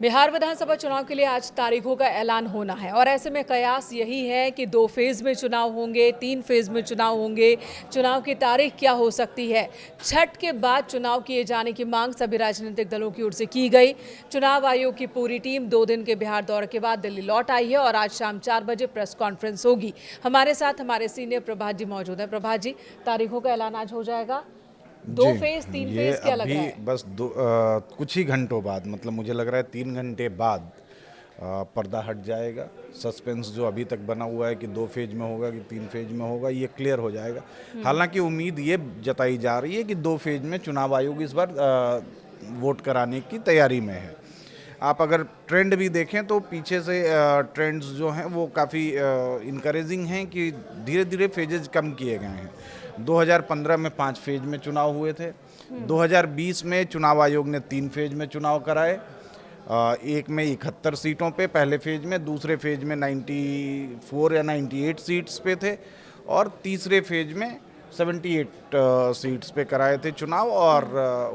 बिहार विधानसभा चुनाव के लिए आज तारीखों का ऐलान होना है और ऐसे में कयास यही है कि 2 फेज में चुनाव होंगे, 3 फेज में चुनाव होंगे। चुनाव की तारीख क्या हो सकती है? छठ के बाद चुनाव किए जाने की मांग सभी राजनीतिक दलों की ओर से की गई। चुनाव आयोग की पूरी टीम 2 दिन के बिहार दौरे के बाद दिल्ली लौट आई है और आज शाम 4 बजे प्रेस कॉन्फ्रेंस होगी। हमारे साथ हमारे सीनियर प्रभात जी मौजूद हैं। प्रभात जी, तारीखों का ऐलान आज हो जाएगा। 2 फेज 3 ये फेज क्या लग अभी रहा है? बस कुछ ही घंटों बाद, मतलब मुझे लग रहा है 3 घंटे बाद पर्दा हट जाएगा। सस्पेंस जो अभी तक बना हुआ है कि 2 फेज में होगा कि 3 फेज में होगा, ये क्लियर हो जाएगा। हालांकि उम्मीद ये जताई जा रही है कि 2 फेज में चुनाव आयोग इस बार वोट कराने की तैयारी में है। आप अगर ट्रेंड भी देखें तो पीछे से ट्रेंड्स जो हैं वो काफ़ी इनकरेजिंग हैं कि धीरे धीरे फेजेज कम किए गए हैं। 2015 में 5 फेज में चुनाव हुए थे। 2020 में चुनाव आयोग ने 3 फेज में चुनाव कराए। एक में 71 सीटों पे पहले फेज में, दूसरे फेज में 94 या 98 सीट्स पे थे और तीसरे फेज में 78 सीट्स पे कराए थे चुनाव और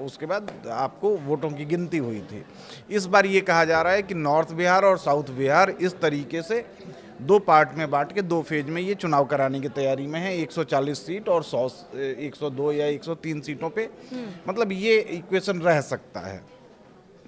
उसके बाद आपको वोटों की गिनती हुई थी। इस बार ये कहा जा रहा है कि नॉर्थ बिहार और साउथ बिहार इस तरीके से 2 पार्ट में बांट के 2 फेज में ये चुनाव कराने की तैयारी में है। 140 सीट और 102 या 103 सीटों पे, मतलब ये इक्वेशन रह सकता है।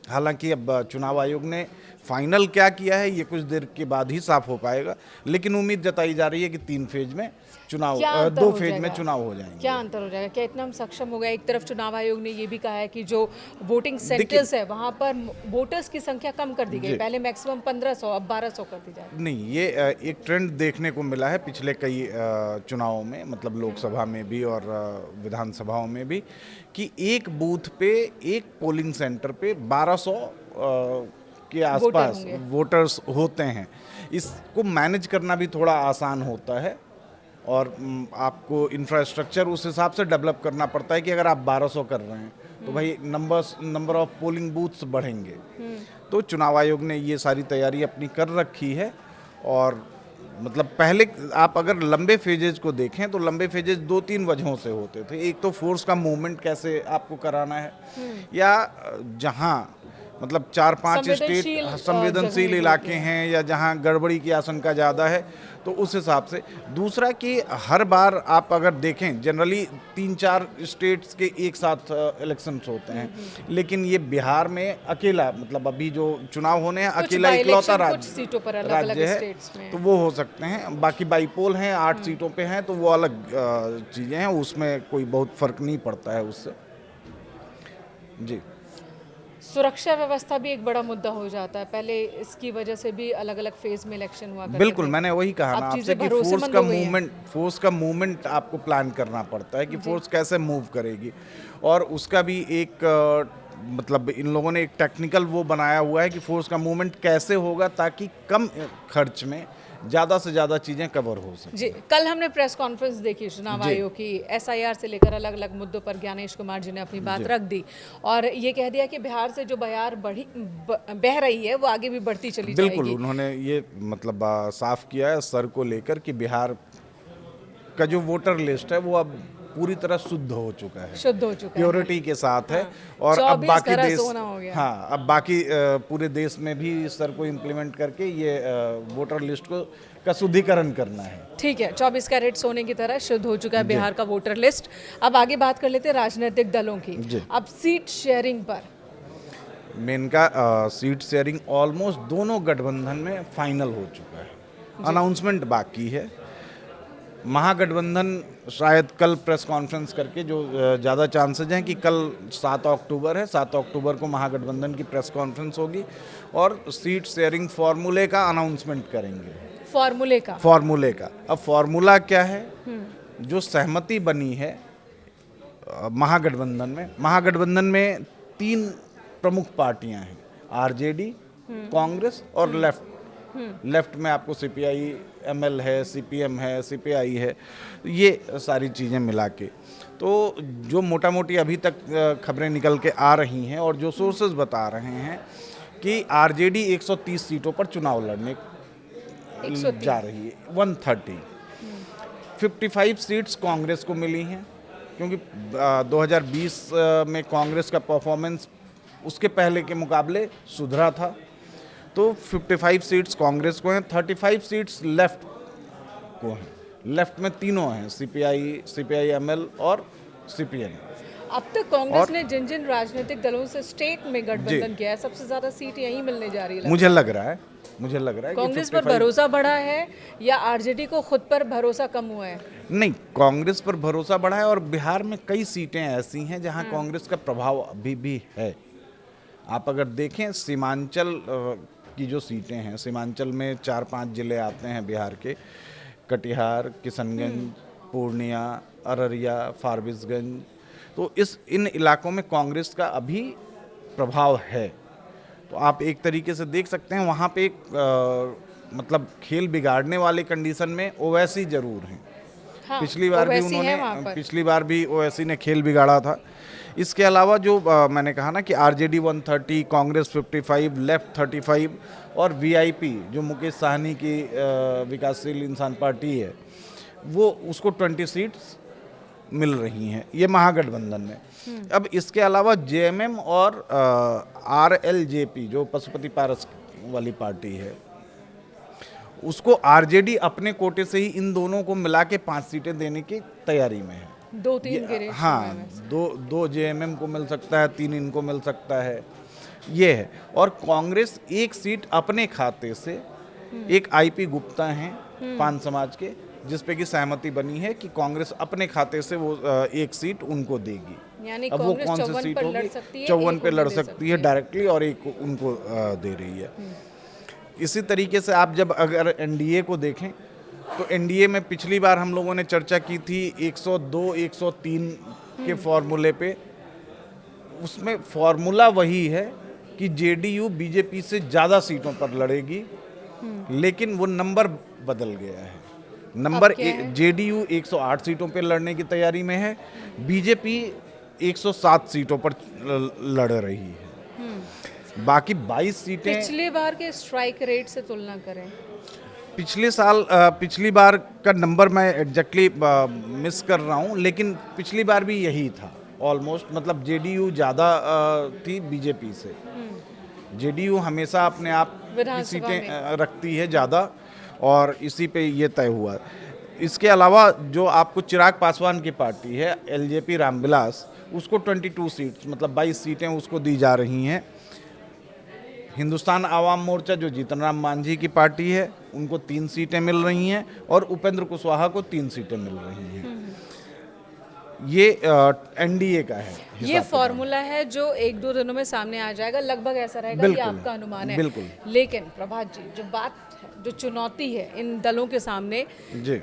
हालांकि अब चुनाव आयोग ने फाइनल क्या किया है ये कुछ देर के बाद ही साफ हो पाएगा, लेकिन उम्मीद जताई जा रही है कि 3 फेज में चुनाव, 2 फेज में चुनाव हो जाएंगे। क्या अंतर हो जाएगा? क्या इतना हम सक्षम हो गए? एक तरफ चुनाव आयोग ने ये भी कहा है कि जो वोटिंग सेंटर्स है वहां पर वोटर्स की संख्या कम कर दी गई। पहले मैक्सिमम 1500, अब 1200 कर दी जाएगी। नहीं, ये एक ट्रेंड देखने को मिला है पिछले कई चुनावों में, मतलब लोकसभा में भी और विधानसभाओं में भी, कि एक बूथ पे, एक पोलिंग सेंटर पे 1200 के आसपास वोटर्स होते हैं। इसको मैनेज करना भी थोड़ा आसान होता है और आपको इंफ्रास्ट्रक्चर उस हिसाब से डेवलप करना पड़ता है कि अगर आप 1200 कर रहे हैं तो भाई नंबर ऑफ पोलिंग बूथ्स बढ़ेंगे। तो चुनाव आयोग ने ये सारी तैयारी अपनी कर रखी है और मतलब पहले आप अगर लंबे फेजेज को देखें तो लंबे फेजेज 2-3 वजहों से होते थे। एक तो फोर्स का मूवमेंट कैसे आपको कराना है, या जहां मतलब 4-5 स्टेट संवेदनशील इलाके हैं या जहां गड़बड़ी की आशंका ज़्यादा है, तो उस हिसाब से। दूसरा कि हर बार आप अगर देखें जनरली 3-4 स्टेट्स के एक साथ इलेक्शंस होते हैं, लेकिन ये बिहार में अकेला, मतलब अभी जो चुनाव होने हैं अकेला इकलौता राज्य है, तो वो हो सकते हैं। बाकी बाईपोल हैं, 8 सीटों पे हैं, तो वो अलग चीज़ें हैं, उसमें कोई बहुत फर्क नहीं पड़ता है उससे। जी, सुरक्षा व्यवस्था भी एक बड़ा मुद्दा हो जाता है। पहले इसकी वजह से भी अलग अलग फेज में इलेक्शन हुआ करते बिल्कुल, थे। मैंने वही कहा ना आपसे कि फोर्स का मूवमेंट आपको प्लान करना पड़ता है कि फोर्स कैसे मूव करेगी, और उसका भी एक मतलब इन लोगों ने एक टेक्निकल वो बनाया हुआ है कि फोर्स का मूवमेंट कैसे होगा ताकि कम खर्च में ज़्यादा से ज़्यादा चीज़ें कवर हो सकें। जी, कल हमने प्रेस कॉन्फ्रेंस देखी चुनाव आयोग की। एसआईआर से लेकर अलग अलग मुद्दों पर ज्ञानेश कुमार जी ने अपनी बात रख दी और ये कह दिया कि बिहार से जो बयार बह रही है वो आगे भी बढ़ती चली जाएगी। बिल्कुल, उन्होंने ये मतलब साफ किया है सर को लेकर कि बिहार का जो वोटर लिस्ट है वो अब पूरी तरह शुद्ध हो चुका है, प्योरिटी के साथ है। और अब बाकी देश, हाँ, अब बाकी पूरे देश में भी इस सर को इम्प्लीमेंट करके ये वोटर लिस्ट का शुद्धिकरण करना है। ठीक है, 24 कैरेट सोने की तरह शुद्ध हो चुका है बिहार का वोटर लिस्ट। अब आगे बात कर लेते हैं राजनीतिक दलों की। अब सीट शेयरिंग पर मेन का सीट शेयरिंग ऑलमोस्ट दोनों गठबंधन में फाइनल हो चुका है, अनाउंसमेंट बाकी है। महागठबंधन शायद कल प्रेस कॉन्फ्रेंस करके, जो ज़्यादा चांसेज हैं कि कल 7 अक्टूबर है, 7 अक्टूबर को महागठबंधन की प्रेस कॉन्फ्रेंस होगी और सीट शेयरिंग फार्मूले का अनाउंसमेंट करेंगे। फार्मूले का अब फार्मूला क्या है? जो सहमति बनी है महागठबंधन में 3 प्रमुख पार्टियां हैं, आरजेडी, कांग्रेस और लेफ्ट में आपको सीपीआई एमएल है, सीपीएम है, सीपीआई है, ये सारी चीज़ें मिला के। तो जो मोटा मोटी अभी तक खबरें निकल के आ रही हैं और जो सोर्सेज बता रहे हैं कि आरजेडी 130 सीटों पर चुनाव लड़ने जा रही है, 130। 55 सीट्स कांग्रेस को मिली हैं, क्योंकि 2020 में कांग्रेस का परफॉर्मेंस उसके पहले के मुकाबले सुधरा था। तो 55 सीट्स कांग्रेस को हैं, 35 सीट्स लेफ्ट को हैं। लेफ्ट में तीनों हैं, सीपीआई एमएल और सीपीएम। अब तक कांग्रेस ने जिन जिन राजनीतिक दलों से स्टेट में गठबंधन किया है, सबसे ज्यादा सीट यहीं मिलने जा रही है। मुझे लग रहा है कि कांग्रेस पर भरोसा बढ़ा है या आरजेडी को खुद पर भरोसा कम हुआ है? नहीं, कांग्रेस पर भरोसा बढ़ा है और बिहार में कई सीटें ऐसी हैं जहां कांग्रेस का प्रभाव अभी भी है। आप अगर देखें सीमांचल की जो सीटें हैं, सीमांचल में 4-5 जिले आते हैं बिहार के, कटिहार, किशनगंज, पूर्णिया, अररिया, फारबिसगंज। तो इन इलाकों में कांग्रेस का अभी प्रभाव है। तो आप एक तरीके से देख सकते हैं वहाँ पे एक मतलब खेल बिगाड़ने वाले कंडीशन में ओवैसी जरूर हैं। हाँ, पिछली बार भी ओवैसी ने खेल बिगाड़ा था। इसके अलावा जो मैंने कहा ना कि आरजेडी 130, कांग्रेस 55, लेफ्ट 35 और वीआईपी जो मुकेश साहनी की विकासशील इंसान पार्टी है, वो उसको 20 सीट्स मिल रही हैं, ये महागठबंधन में। अब इसके अलावा जेएमएम और आरएलजेपी जो पशुपति पारस वाली पार्टी है, उसको आरजेडी अपने कोटे से ही इन दोनों को मिला के 5 सीटें देने की तैयारी में है। 2-3 के रेशो हाँ, दो जेएमएम को मिल सकता है, 3 इनको मिल सकता है, ये है। और कांग्रेस एक सीट अपने खाते से, एक आईपी गुप्ता हैं पान समाज के, जिस पे की सहमति बनी है कि कांग्रेस अपने खाते से वो एक सीट उनको देगी। यानी अब वो कौन सी सीट होगी? 54 पे लड़ सकती है डायरेक्टली और एक उनको दे रही है। इसी तरीके से आप जब अगर एनडीए को देखें तो एनडीए में पिछली बार हम लोगों ने चर्चा की थी 102, 103 के फॉर्मूले पे। उसमें फॉर्मूला वही है कि जेडीयू बीजेपी से ज़्यादा सीटों पर लड़ेगी, लेकिन वो नंबर बदल गया है। नंबर जेडीयू 108 सीटों पर लड़ने की तैयारी में है, बीजेपी 107 सीटों पर लड़ रही है। बाकी 22 सीटें पिछले बार के स्ट्राइक रेट से तुलना करें, पिछली बार का नंबर मैं एग्जैक्टली मिस कर रहा हूँ, लेकिन पिछली बार भी यही था ऑलमोस्ट। मतलब जेडीयू ज़्यादा थी बीजेपी से। जेडीयू हमेशा अपने आप की सीटें रखती है ज़्यादा, और इसी पे ये तय हुआ। इसके अलावा जो आपको चिराग पासवान की पार्टी है एलजेपी रामविलास, उसको 22 सीट्स मतलब 22 सीटें उसको दी जा रही हैं। हिंदुस्तान आवाम मोर्चा जो जीतन राम मांझी की पार्टी है, उनको 3 सीटें मिल रही हैं और उपेंद्र कुशवाहा को 3 सीटें मिल रही हैं। ये एनडीए का है। ये फॉर्मूला है जो 1-2 दिनों में सामने आ जाएगा, लगभग ऐसा रहेगा, ये आपका अनुमान है। बिल्कुल। लेकिन प्रभात जी, जो बात है, जो चुनौती है इन दलों के सामने जी,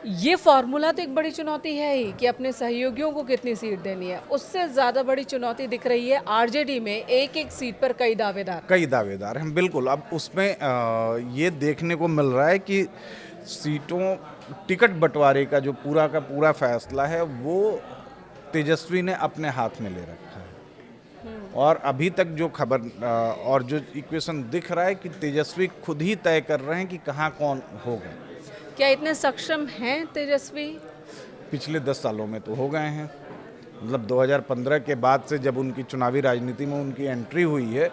ये फॉर्मूला तो एक बड़ी चुनौती है ही कि अपने सहयोगियों को कितनी सीट देनी है। उससे ज़्यादा बड़ी चुनौती दिख रही है आरजेडी में एक सीट पर कई दावेदार हैं। बिल्कुल। अब उसमें ये देखने को मिल रहा है कि सीटों टिकट बंटवारे का जो पूरा का पूरा फैसला है वो तेजस्वी ने अपने हाथ में ले रखा है। और अभी तक जो खबर और जो इक्वेशन दिख रहा है कि तेजस्वी खुद ही तय कर रहे हैं कि कहाँ कौन होगा। क्या इतने सक्षम हैं तेजस्वी? पिछले 10 सालों में तो हो गए हैं। मतलब 2015 के बाद से जब उनकी चुनावी राजनीति में उनकी एंट्री हुई है,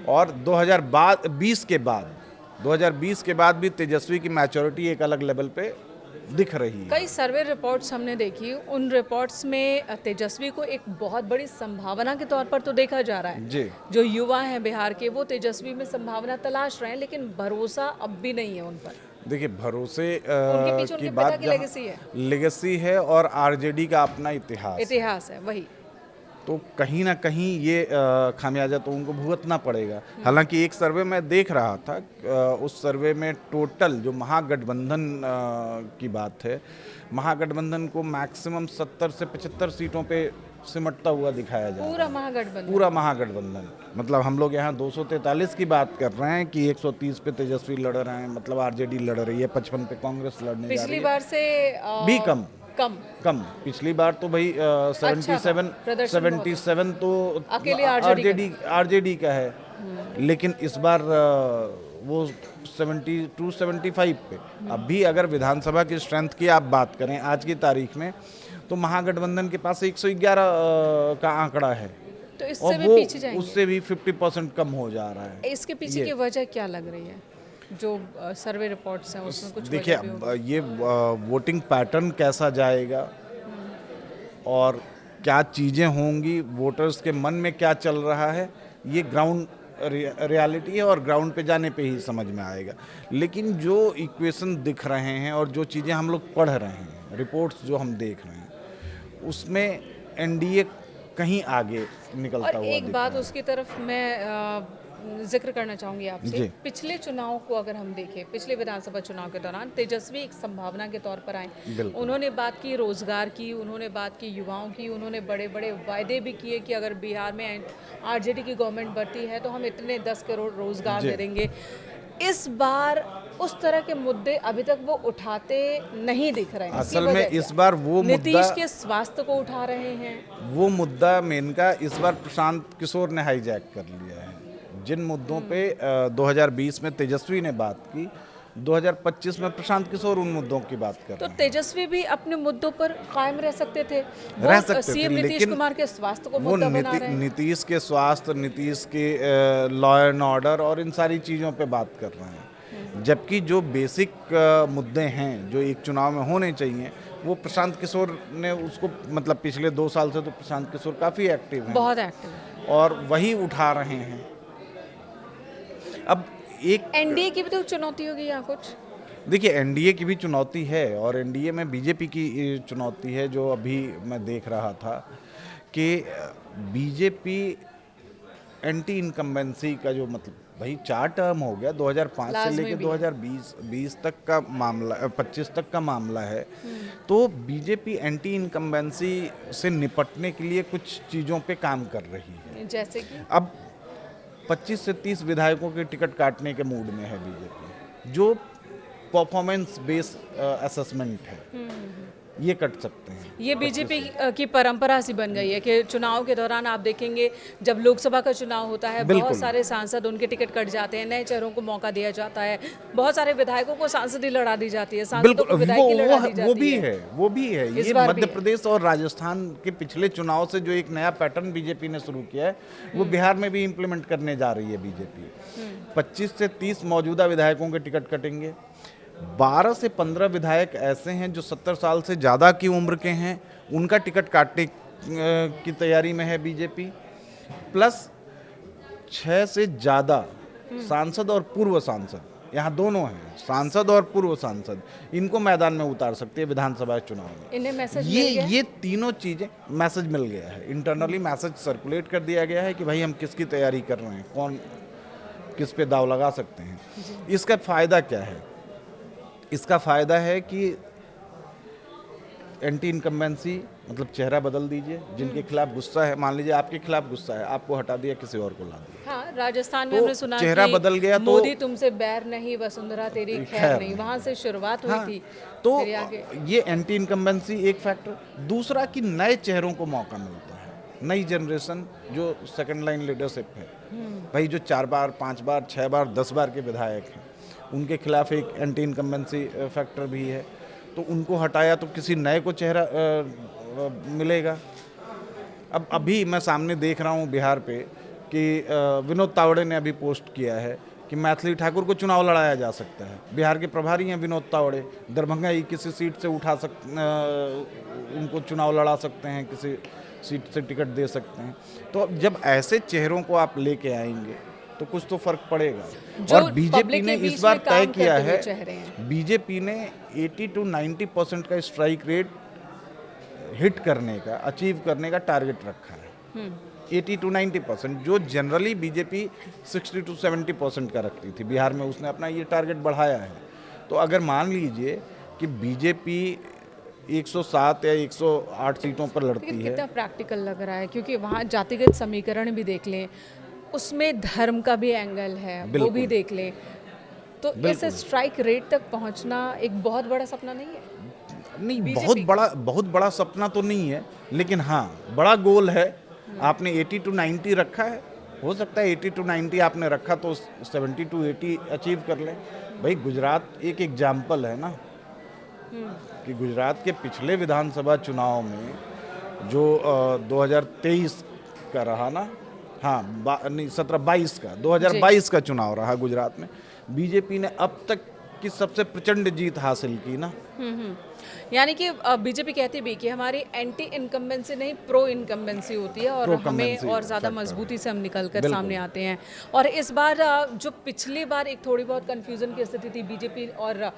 और 2020 के बाद भी तेजस्वी की मैच्योरिटी एक अलग लेवल पे दिख रही है। कई सर्वे रिपोर्ट्स हमने देखी, उन रिपोर्ट्स में तेजस्वी को एक बहुत बड़ी संभावना के तौर पर तो देखा जा रहा है जी। जो युवा हैं बिहार के, वो तेजस्वी में संभावना तलाश रहे हैं, लेकिन भरोसा अब भी नहीं है उन पर। देखिए, भरोसे की बात लेगेसी है और आरजेडी का अपना इतिहास है वही। तो कहीं ना कहीं ये खामियाजा तो उनको भुगतना पड़ेगा। हालांकि एक सर्वे मैं देख रहा था, उस सर्वे में टोटल जो महागठबंधन की बात है, महागठबंधन को मैक्सिमम 70 से 75 सीटों पे सिमटता हुआ दिखाया जा रहा है। पूरा महागठबंधन। मतलब हम लोग यहाँ 243 की बात कर रहे हैं कि 130 पे तेजस्वी लड़ रहे हैं, मतलब आरजेडी लड़ रही है, 55 पे कांग्रेस लड़ने जा रही है। पिछली बार से भी कम। पिछली बार तो भाई 77 तो अकेले आरजेडी का है, लेकिन इस बार वो 72-75 पे। अभी अगर विधानसभा की स्ट्रेंथ की आप बात करें आज की तारीख में, तो महागठबंधन के पास 111 का आंकड़ा है। तो तो इससे और भी वो पीछे जाएंगे। उससे भी 50% कम हो जा रहा है। इसके पीछे ये की वजह क्या लग रही है? जो सर्वे रिपोर्ट्स हैं उसमें कुछ देखिए, वजह भी होगी। अब ये वोटिंग पैटर्न कैसा जाएगा और क्या चीज़ें होंगी, वोटर्स के मन में क्या चल रहा है, ये ग्राउंड रियलिटी है और ग्राउंड पे जाने पे ही समझ में आएगा। लेकिन जो इक्वेशन दिख रहे हैं और जो चीज़ें हम लोग पढ़ रहे हैं, रिपोर्ट्स जो हम देख रहे हैं, उसमें एनडीए कहीं आगे निकलता और हुआ एक दिख बात रहा है। उसकी तरफ मैं जिक्र करना चाहूँगी आपसे। जी। पिछले चुनाव को अगर हम देखें, पिछले विधानसभा चुनाव के दौरान तेजस्वी एक संभावना के तौर पर आए। बिल्कुल। उन्होंने बात की रोजगार की, उन्होंने बात की युवाओं की, उन्होंने बड़े बड़े वायदे भी किए कि अगर बिहार में आरजेडी की गवर्नमेंट बढ़ती है तो हम इतने 10 करोड़ रोजगार जी। दे देंगे। इस बार उस तरह के मुद्दे अभी तक वो उठाते नहीं दिख रहे हैं। इसकी असल में वजह इस क्या? बार वो नीतीश मुद्दा के स्वास्थ्य को उठा रहे हैं। वो मुद्दा मेन का इस बार प्रशांत किशोर ने हाईजैक कर लिया है। जिन मुद्दों पे 2020 में तेजस्वी ने बात की, 2025 में प्रशांत किशोर उन मुद्दों की बात कर तो रहे हैं। तेजस्वी भी अपने मुद्दों पर कायम रह सकते थे। रह वो सकते थे, सीएम नीतीश लेकिन कुमार के स्वास्थ्य को वो मुद्दा बना रहे हैं। नीतीश के स्वास्थ्य, नीतीश के लॉ एंड ऑर्डर और इन सारी चीज़ों पे बात कर रहे हैं। जबकि जो बेसिक मुद्दे हैं जो एक चुनाव में होने चाहिए, वो प्रशांत किशोर ने उसको, मतलब पिछले 2 साल से तो प्रशांत किशोर काफ़ी एक्टिव हैं बहुत एक्टिव है। और वही उठा रहे हैं। अब एक एनडीए की भी तो चुनौती होगी यहाँ कुछ। देखिए, एनडीए की भी चुनौती है और एनडीए में बीजेपी की चुनौती है। जो अभी मैं देख रहा था कि बीजेपी एंटी इनकम्बेंसी का जो, मतलब भाई 4 टर्म हो गया, 2005 से लाजमी लेकर भी है। 2020 तक का मामला, 25 तक का मामला है। तो बीजेपी एंटी इनकम्बेंसी से निपटने के लिए कुछ चीज़ों पे काम कर रही है। जैसे कि अब 25 से 30 विधायकों के टिकट काटने के मूड में है बीजेपी, जो परफॉर्मेंस बेस्ड असेसमेंट है, ये कट सकते हैं। ये बीजेपी की परंपरा सी बन गई है कि चुनाव के दौरान आप देखेंगे जब लोकसभा का चुनाव होता है, बहुत बिल्कुल। सारे सांसद उनके टिकट कट जाते हैं, नए चेहरों को मौका दिया जाता है, बहुत सारे विधायकों को सांसदी लड़ा दी जाती है, सांसदों बिल्कुल, को विधायकी लड़ा दी वो जाती भी है। है, वो भी है। इस ये बार भी मध्य है। प्रदेश और राजस्थान के पिछले चुनाव से जो एक नया पैटर्न बीजेपी ने शुरू किया है, वो बिहार में भी इम्प्लीमेंट करने जा रही है बीजेपी। 25 से 30 मौजूदा विधायकों के टिकट कटेंगे। 12 से 15 विधायक ऐसे हैं जो 70 साल से ज़्यादा की उम्र के हैं, उनका टिकट काटने की तैयारी में है बीजेपी। प्लस 6 से ज़्यादा सांसद और पूर्व सांसद, यहाँ दोनों हैं, सांसद और पूर्व सांसद, इनको मैदान में उतार सकते हैं विधानसभा चुनाव में। इन्हें मैसेज मिल गया है? ये तीनों चीज़ें, मैसेज मिल गया है, इंटरनली मैसेज सर्कुलेट कर दिया गया है कि भाई हम किसकी तैयारी कर रहे हैं, कौन किस पे दाव लगा सकते हैं। इसका फ़ायदा क्या है? इसका फ़ायदा है कि एंटी इनकम्बेंसी, मतलब चेहरा बदल दीजिए। जिनके खिलाफ गुस्सा है, मान लीजिए आपके खिलाफ गुस्सा है, आपको हटा दिया, किसी और को ला दिया। हाँ, राजस्थान में तो हमने सुना चेहरा कि बदल गया तो- मोदी तुमसे बैर नहीं, वसुंधरा तेरी खैर खैर नहीं, नहीं। वहां से शुरुआत हुई हाँ, थी। तो फिर आगे ये एंटी इनकम्बेंसी एक फैक्टर। दूसरा कि नए चेहरों को मौका मिलता है, नई जनरेशन जो सेकंड लाइन लीडरशिप है, भाई जो 4 बार 5 बार 6 बार 10 बार के विधायक हैं, उनके खिलाफ एक एंटी इनकम्बेंसी फैक्टर भी है। तो उनको हटाया तो किसी नए को चेहरा मिलेगा। अब अभी मैं सामने देख रहा हूँ बिहार पे कि विनोद तावड़े ने अभी पोस्ट किया है कि मैथिली ठाकुर को चुनाव लड़ाया जा सकता है। बिहार के प्रभारी हैं विनोद तावड़े, दरभंगा ही किसी सीट से उनको चुनाव लड़ा सकते हैं, किसी सीट से टिकट दे सकते हैं। तो अब जब ऐसे चेहरों को आप लेके आएंगे तो कुछ तो फर्क पड़ेगा। जो और बीजेपी पब्लिक ने के इस बीच बार में तय काम किया करते हुए है, चेहरे हैं। बीजेपी ने 80 to 90% का स्ट्राइक रेट हिट करने का, अचीव करने का टारगेट रखा है। 80 to 90%, जो जनरली बीजेपी 60 to 70% का रखती थी, बिहार में उसने अपना ये टारगेट बढ़ाया है। तो अगर मान लीजिए कि बीजेपी 107 या 108 सीटों पर लेकिन लड़ती है, कितना प्रैक्टिकल लग रहा है, क्योंकि वहाँ जातिगत समीकरण भी देख लें, उसमें धर्म का भी एंगल है, वो बिल्कुल। भी देख लें, तो इस स्ट्राइक रेट तक पहुँचना एक बहुत बड़ा सपना नहीं है? नहीं, बीजेपी बहुत बड़ा सपना तो नहीं है, लेकिन हाँ बड़ा गोल है। आपने 80 to 90 रखा है, हो सकता है 80 to 90 आपने रखा तो 70 to 80 अचीव कर ले। भाई गुजरात एक एग्जाम्पल है ना, कि गुजरात के पिछले विधानसभा चुनाव में जो 2023 का रहा ना, हाँ नहीं 17-22 का 2022 का चुनाव रहा गुजरात में, बीजेपी ने अब तक की सबसे प्रचंड जीत हासिल की ना। यानी कि बीजेपी कहती भी कि हमारी एंटी इनकम्बेंसी नहीं प्रो इनकम्बेंसी होती है और हमें Pro-incumbency और ज़्यादा factor मजबूती से हम निकल कर बिल्कुल। सामने आते हैं। और इस बार जो पिछली बार एक थोड़ी बहुत कन्फ्यूजन की स्थिति थी बीजेपी और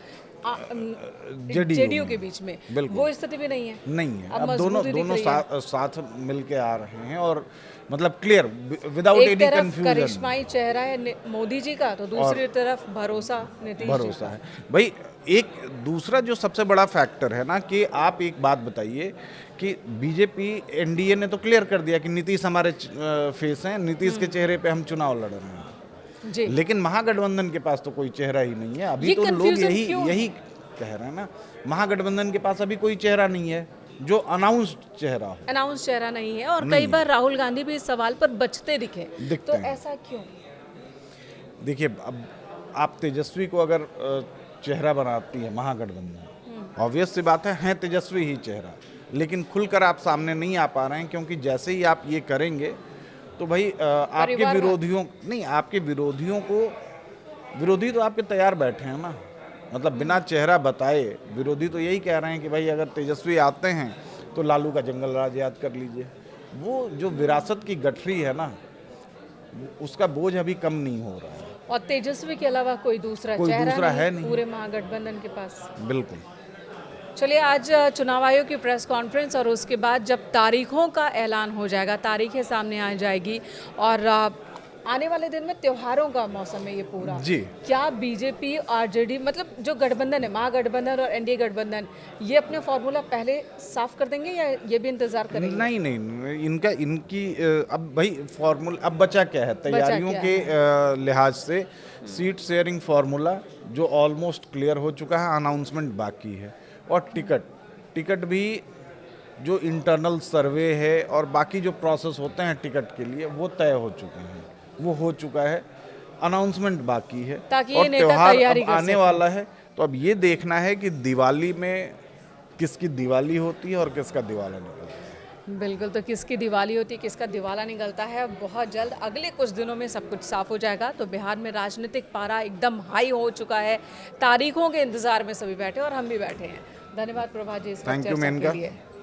जेडीयू के बीच में, बिल्कुल। वो स्थिति भी नहीं है। नहीं है, अब दोनों मजबूती दिख दोनों रही है। साथ मिलके आ रहे हैं और मतलब क्लियर विदाउट एक एनी तरफ कंफ्यूजन करिश्माई चेहरा है मोदी जी का, तो दूसरी तरफ भरोसा नीतीश जी भरोसा का। है भाई। एक दूसरा जो सबसे बड़ा फैक्टर है ना कि आप एक बात बताइए कि बीजेपी एनडीए ने तो क्लियर कर दिया कि नीतीश हमारे फेस हैं, नीतीश के चेहरे पे हम चुनाव लड़ रहे हैं, जी। लेकिन महागठबंधन के पास तो कोई चेहरा ही नहीं है। अभी ये तो लोग confusion यही क्यों है? यही कह रहे हैं ना, महागठबंधन के पास अभी कोई चेहरा नहीं है जो अनाउंस्ड चेहरा हो। अनाउंस चेहरा नहीं है और नहीं कई है। बार राहुल गांधी भी इस सवाल पर बचते दिखे, दिखते तो हैं। ऐसा क्यों? देखिए, अब आप तेजस्वी को अगर चेहरा बनाती है महागठबंधन, ऑब्वियस सी बात है तेजस्वी ही चेहरा, लेकिन खुलकर आप सामने नहीं आ पा रहे हैं क्योंकि जैसे ही आप ये करेंगे तो भाई आपके परिवारवाद। विरोधियों नहीं, आपके विरोधियों को, विरोधी तो आपके तैयार बैठे हैं ना, मतलब बिना चेहरा बताए विरोधी तो यही कह रहे हैं कि भाई अगर तेजस्वी आते हैं तो लालू का जंगल राज याद कर लीजिए। वो जो विरासत की गठरी है ना, उसका बोझ अभी कम नहीं हो रहा है। और तेजस्वी के अलावा कोई दूसरा कोई चेहरा दूसरा नहीं, है नहीं। पूरे महागठबंधन के पास। बिल्कुल। चलिए, आज चुनाव आयोग की प्रेस कॉन्फ्रेंस और उसके बाद जब तारीखों का ऐलान हो जाएगा, तारीखें सामने आ जाएगी और आने वाले दिन में त्योहारों का मौसम है ये पूरा जी। क्या बीजेपी आरजेडी मतलब जो गठबंधन है महागठबंधन और एनडीए गठबंधन, ये अपने फॉर्मूला पहले साफ कर देंगे या ये भी इंतजार करेंगे? नहीं नहीं, इनकी अब भाई फॉर्मूला अब बचा क्या है तैयारियों क्या के लिहाज से, सीट शेयरिंग फार्मूला जो ऑलमोस्ट क्लियर हो चुका है, अनाउंसमेंट बाकी है, और टिकट भी जो इंटरनल सर्वे है और बाकी जो प्रोसेस होते हैं टिकट के लिए वो तय हो चुके हैं, वो हो चुका है, अनाउंसमेंट बाकी है ताकि ये और नेता त्योहार तैयारी अब कर आने सकें। वाला है। तो अब ये देखना है कि दिवाली में किसकी दिवाली होती है और किसका दिवाला निकलता है। बिल्कुल, तो किसकी दिवाली होती है, किसका दिवाला निकलता है, बहुत जल्द अगले कुछ दिनों में सब कुछ साफ हो जाएगा। तो बिहार में राजनीतिक पारा एकदम हाई हो चुका है, तारीखों के इंतजार में सभी बैठे और हम भी बैठे हैं। धन्यवाद प्रभा जी इस वक्त थैंक यू चर्चा के मेनका। लिए।